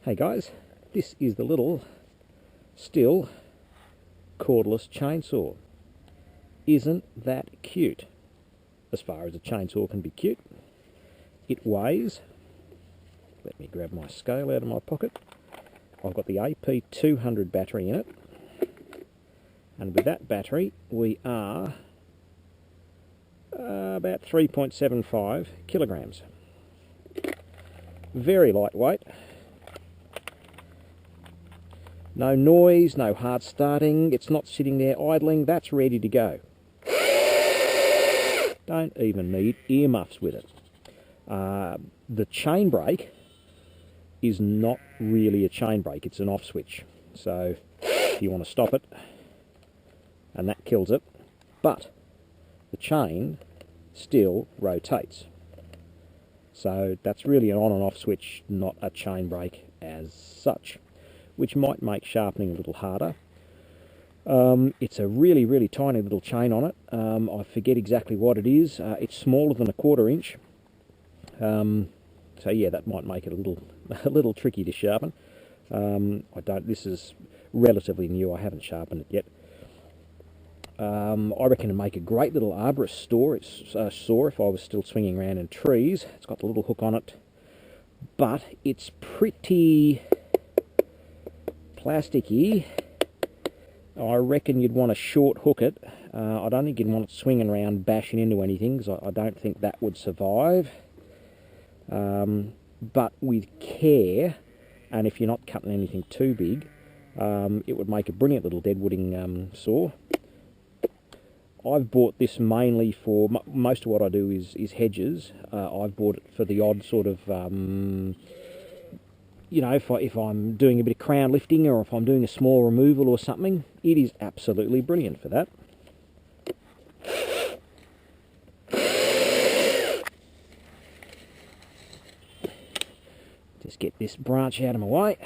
Hey guys, this is the little Stihl cordless chainsaw. Isn't that cute? As far as a chainsaw can be cute. It weighs, let me grab my scale out of my pocket. I've got the AP200 battery in it, and with that battery we are about 3.75 kilograms. Very lightweight. No noise, no hard starting, it's not sitting there idling, that's ready to go. Don't even need earmuffs with it. The chain brake is not really a chain brake, it's an off switch. So if you want to stop it, and that kills it, but the chain still rotates. So that's really an on and off switch, not a chain brake as such, which might make sharpening a little harder. It's a really tiny little chain on it. I forget exactly what it is. It's smaller than a 1/4 inch. So yeah, that might make it a little tricky to sharpen. This is relatively new, I haven't sharpened it yet. I reckon it'd make a great little arborist saw if I was still swinging around in trees. It's got the little hook on it, but it's pretty plasticky. I reckon you'd want to short hook it. I don't think you'd want it swinging around bashing into anything, because I don't think that would survive. But with care, and if you're not cutting anything too big, it would make a brilliant little deadwooding saw. I've bought this mainly for, most of what I do is hedges. I've bought it for the odd sort of, you know, if I'm doing a bit of crown lifting, or if I'm doing a small removal or something, it is absolutely brilliant for that. Just get this branch out of my way.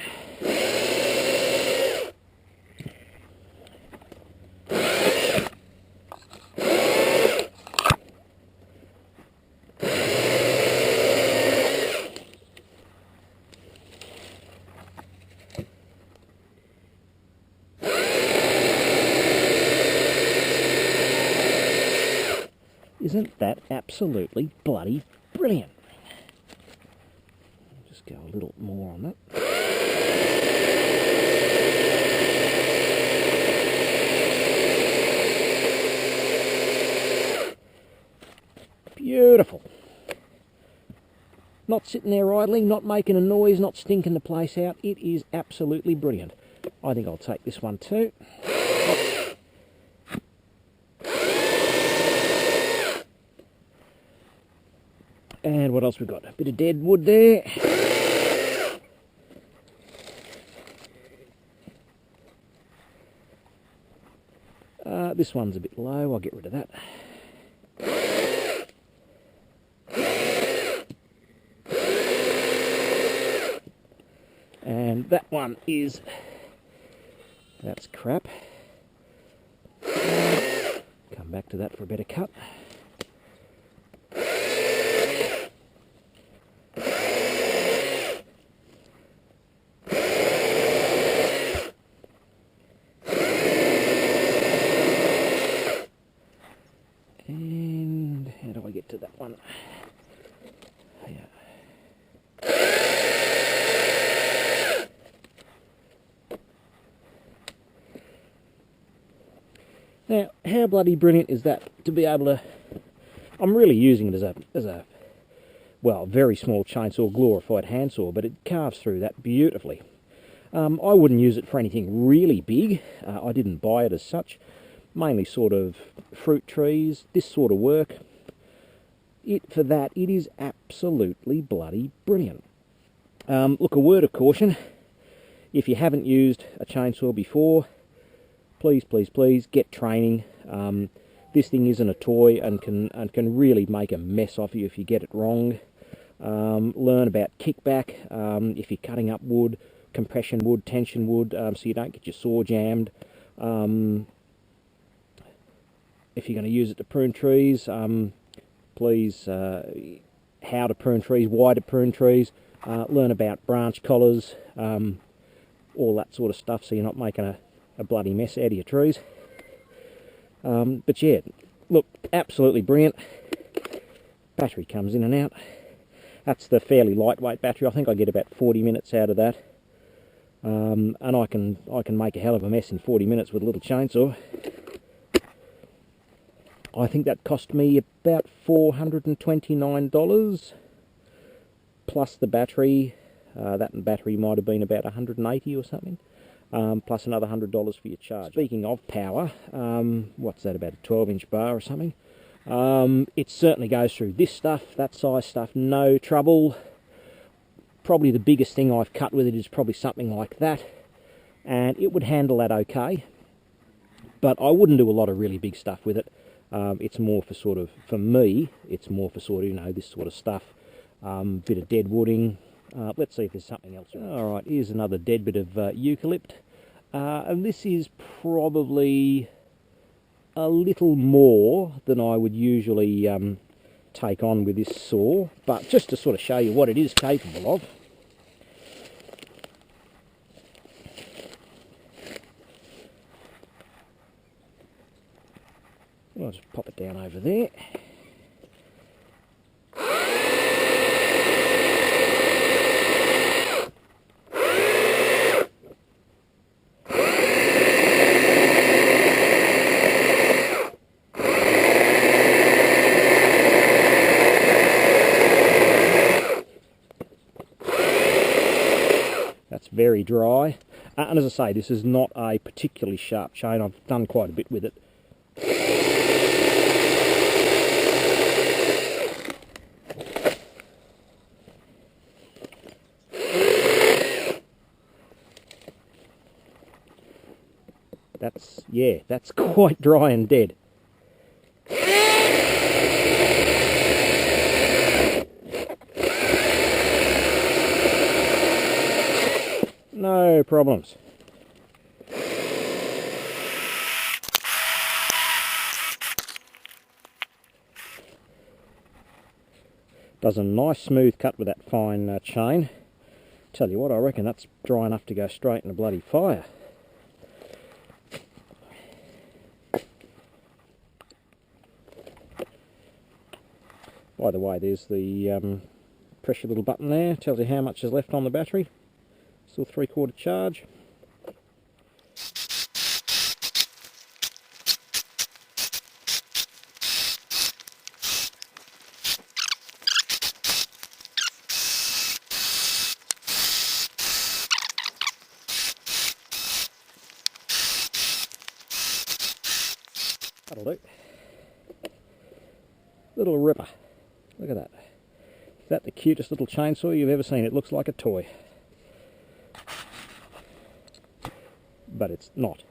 Isn't that absolutely bloody brilliant? I'll just go a little more on that. Beautiful. Not sitting there idling, not making a noise, not stinking the place out. It is absolutely brilliant. I think I'll take this one too. And what else we've got? A bit of dead wood there. This one's a bit low, I'll get rid of that. And that one is, that's crap. Come back to that for a better cut. And how do I get to that one? Yeah. Now, how bloody brilliant is that to be able to? I'm really using it as a well, very small chainsaw, glorified handsaw, but it carves through that beautifully. I wouldn't use it for anything really big. I didn't buy it as such. Mainly sort of fruit trees, this sort of work. For that, it is absolutely bloody brilliant. Look, a word of caution. If you haven't used a chainsaw before, please get training. This thing isn't a toy and can really make a mess of you if you get it wrong. Learn about kickback if you're cutting up wood, compression wood, tension wood, so you don't get your saw jammed. If you're going to use it to prune trees, please, how to prune trees, why to prune trees, learn about branch collars, all that sort of stuff, so you're not making a bloody mess out of your trees. But yeah, look, absolutely brilliant. Battery comes in and out. That's the fairly lightweight battery. I think I get about 40 minutes out of that. And I can make a hell of a mess in 40 minutes with a little chainsaw. I think that cost me about $429 plus the battery. That battery might have been about $180 or something, plus another $100 for your charge. Speaking of power, what's that, about a 12-inch bar or something? It certainly goes through this stuff, that size stuff, no trouble. Probably the biggest thing I've cut with it is probably something like that, and it would handle that okay. But I wouldn't do a lot of really big stuff with it. It's more for sort of, for me, it's more for sort of, you know, this sort of stuff. Bit of dead wooding. Let's see if there's something else. Alright, here's another dead bit of eucalypt. And this is probably a little more than I would usually take on with this saw, but just to sort of show you what it is capable of. I'll just pop it down over there. That's very dry. And as I say, this is not a particularly sharp chain. I've done quite a bit with it. That's quite dry and dead. No problems. Does a nice smooth cut with that fine chain. Tell you what, I reckon that's dry enough to go straight in a bloody fire. By the way, there's the pressure little button there. Tells you how much is left on the battery. Still 3/4 charge. That'll do. Little ripper. Look at that. Is that the cutest little chainsaw you've ever seen? It looks like a toy. But it's not.